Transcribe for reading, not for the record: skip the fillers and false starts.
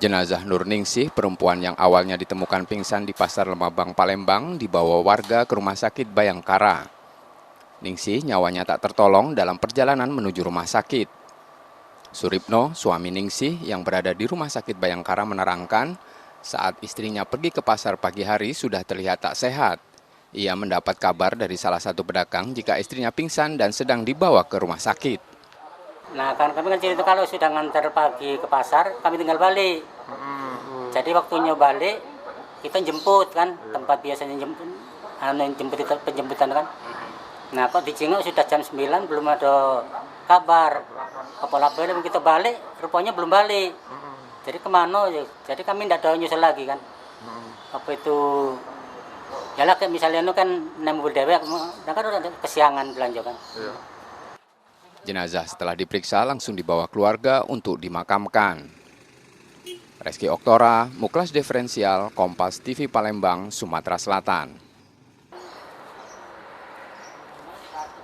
Jenazah Nurningsih, perempuan yang awalnya ditemukan pingsan di Pasar Lemabang, Palembang, dibawa warga ke Rumah Sakit Bayangkara. Ningsih nyawanya tak tertolong dalam perjalanan menuju rumah sakit. Suripno, suami Ningsih yang berada di Rumah Sakit Bayangkara menerangkan, saat istrinya pergi ke pasar pagi hari sudah terlihat tak sehat. Ia mendapat kabar dari salah satu pedagang jika istrinya pingsan dan sedang dibawa ke rumah sakit. Nah, kan kami kan cerita kalau sudah ngantar pagi ke pasar, kami tinggal balik. Jadi waktunya balik, kita jemput kan, tempat biasanya jemput itu penjemputan kan. Nah, kok di Cingok sudah jam 9 belum ada kabar. Kepala balik kita balik, rupanya belum balik. Jadi kemana ya? Jadi kami tidak ada nyusul lagi kan. Apa itu? Ya lah kayak misalnya itu kan nemu dewek, kan udah kesiangan belanja kan. Jenazah setelah diperiksa langsung dibawa keluarga untuk dimakamkan. Reski Oktora, Muklas Diferensial, Kompas TV Palembang, Sumatera Selatan.